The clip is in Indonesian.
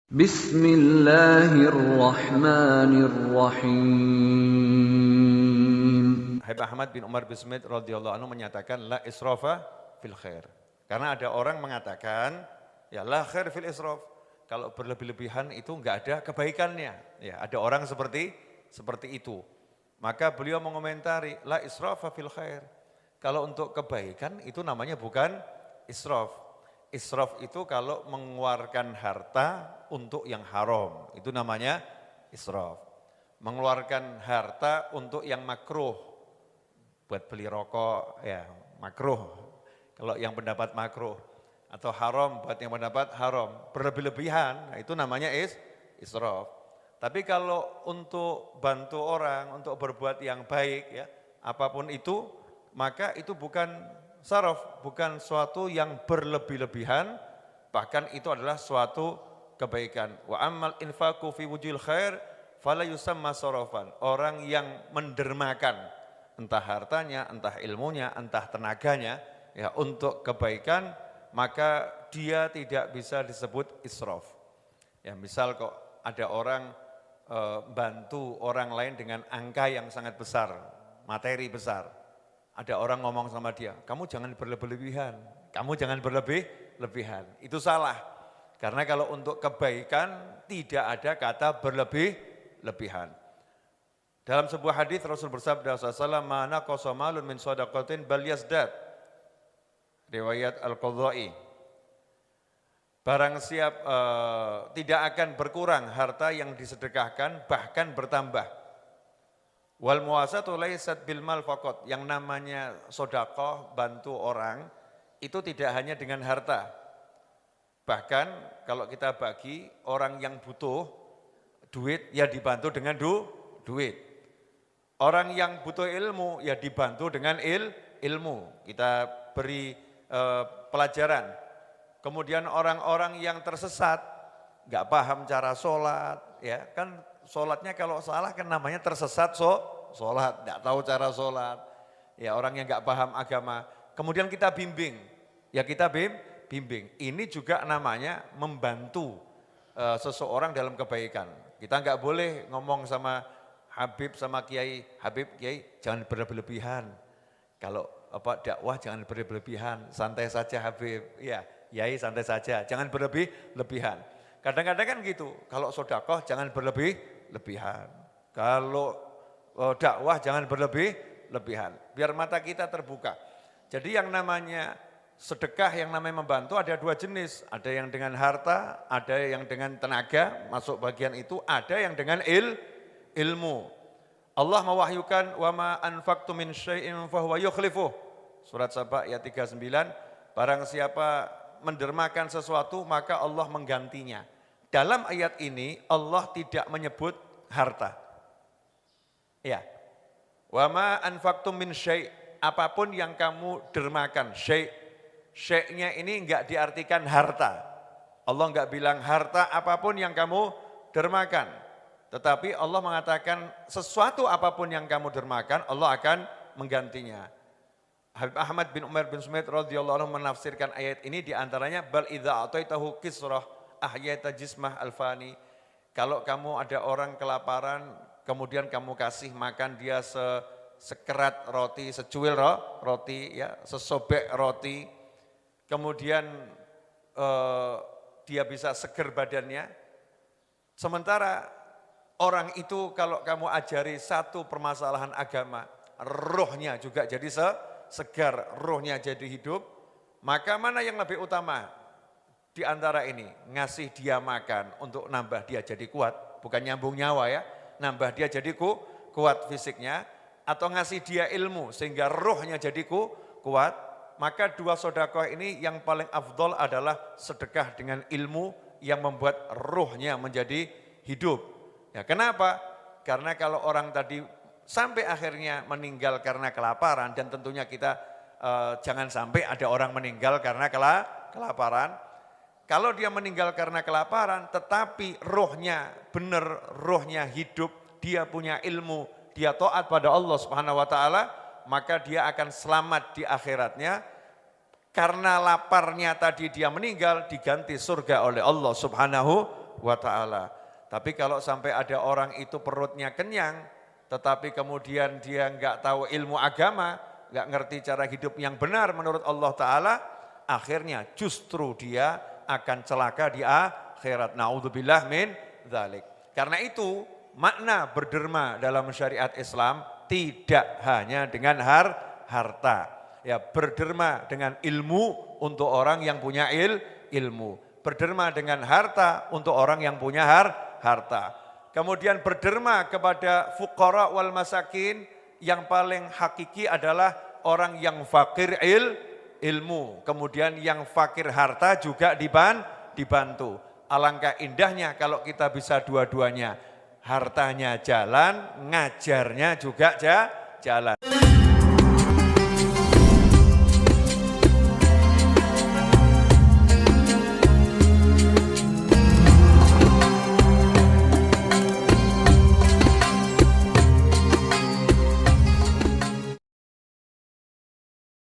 Bismillahirrahmanirrahim. Habib Ahmad bin Umar bin Smith radhiyallahu anhu menyatakan la israfa fil khair. Karena ada orang mengatakan ya la khair fil israf. Kalau berlebih-lebihan itu enggak ada kebaikannya. Ya, ada orang seperti itu. Maka beliau mengomentari la israfa fil khair. Kalau untuk kebaikan itu namanya bukan israf. Israf itu kalau mengeluarkan harta untuk yang haram, itu namanya israf. Mengeluarkan harta untuk yang makruh, buat beli rokok, ya makruh. Kalau yang pendapat makruh, atau haram buat yang pendapat haram, berlebih-lebihan, itu namanya israf. Tapi kalau untuk bantu orang, untuk berbuat yang baik, ya apapun itu, maka itu bukan saraf, bukan suatu yang berlebih-lebihan, bahkan itu adalah suatu kebaikan. Wa ammal infaqu fi wujhil khair fala yusamma sarafan. Orang yang mendermakan entah hartanya, entah ilmunya, entah tenaganya ya untuk kebaikan, maka dia tidak bisa disebut israf. Ya, misal kok ada orang bantu orang lain dengan angka yang sangat besar, materi besar. Ada orang ngomong sama dia, kamu jangan berlebih-lebihan, kamu jangan berlebih-lebihan. Itu salah, karena kalau untuk kebaikan tidak ada kata berlebih-lebihan. Dalam sebuah hadis Rasul bersabda sallallahu mana qasamalun min shadaqatin bal yazdad. Riwayat Al-Qadha'i. Barang siap tidak akan berkurang harta yang disedekahkan, bahkan bertambah. Wal muwasatu laysat bil mal faqat. Yang namanya sedekah, bantu orang itu tidak hanya dengan harta. Bahkan kalau kita bagi orang yang butuh duit ya dibantu dengan duit. Orang yang butuh ilmu ya dibantu dengan ilmu. Kita beri pelajaran. Kemudian orang-orang yang tersesat, nggak paham cara sholat, ya kan sholatnya kalau salah kan namanya tersesat sholat, nggak tahu cara sholat. Ya orang yang nggak paham agama, kemudian kita bimbing, ya kita bimbing. Ini juga namanya membantu seseorang dalam kebaikan. Kita nggak boleh ngomong sama Habib, sama Kiai, Habib, Kiai jangan berlebihan. Kalau dakwah jangan berlebihan, santai saja Habib, ya. Yai santai saja, jangan berlebihan. Kadang-kadang kan gitu, kalau sedekah jangan berlebihan. Kalau dakwah jangan berlebihan, biar mata kita terbuka. Jadi yang namanya sedekah, yang namanya membantu ada dua jenis. Ada yang dengan harta, ada yang dengan tenaga, masuk bagian itu. Ada yang dengan ilmu. Allah mewahyukan, wa ma anfaqtum min syai'in fahuwa yukhlifuh. Surat Saba ayat 39, barang siapa mendermakan sesuatu maka Allah menggantinya. Dalam ayat ini Allah tidak menyebut harta. Ya. Wa ma anfaqtum min syai', apapun yang kamu dermakan, syai'-nya ini enggak diartikan harta. Allah enggak bilang harta apapun yang kamu dermakan. Tetapi Allah mengatakan sesuatu apapun yang kamu dermakan Allah akan menggantinya. Habib Ahmad bin Umar bin Smith radhiyallahu anhu menafsirkan ayat ini diantaranya bal idza ataitahu kisrah ahyata jismah alfani. Kalau kamu ada orang kelaparan kemudian kamu kasih makan dia sekerat roti, secuil roti, ya, sesobek roti, kemudian dia bisa seger badannya. Sementara orang itu kalau kamu ajari satu permasalahan agama, rohnya juga jadi segar, rohnya jadi hidup, maka mana yang lebih utama di antara ini? Ngasih dia makan untuk nambah dia jadi kuat, bukan nyambung nyawa ya, nambah dia jadi kuat fisiknya, atau ngasih dia ilmu sehingga rohnya jadi kuat. Maka dua sedekah ini yang paling afdol adalah sedekah dengan ilmu yang membuat rohnya menjadi hidup. Ya, kenapa? Karena kalau orang tadi sampai akhirnya meninggal karena kelaparan, dan tentunya kita jangan sampai ada orang meninggal karena kelaparan. Kalau dia meninggal karena kelaparan tetapi rohnya benar, rohnya hidup, dia punya ilmu, dia taat pada Allah Subhanahu wa taala, maka dia akan selamat di akhiratnya. Karena laparnya tadi dia meninggal diganti surga oleh Allah Subhanahu wa ta'ala. Tapi kalau sampai ada orang itu perutnya kenyang, tetapi kemudian dia enggak tahu ilmu agama, enggak ngerti cara hidup yang benar menurut Allah Ta'ala, akhirnya justru dia akan celaka di akhirat. Na'udzubillah min dzalik. Karena itu makna berderma dalam syariat Islam tidak hanya dengan harta. Ya, berderma dengan ilmu untuk orang yang punya ilmu. Berderma dengan harta untuk orang yang punya harta. Kemudian berderma kepada fuqara wal masakin, yang paling hakiki adalah orang yang fakir ilmu. Kemudian yang fakir harta juga dibantu. Alangkah indahnya kalau kita bisa dua-duanya. Hartanya jalan, ngajarnya juga jalan.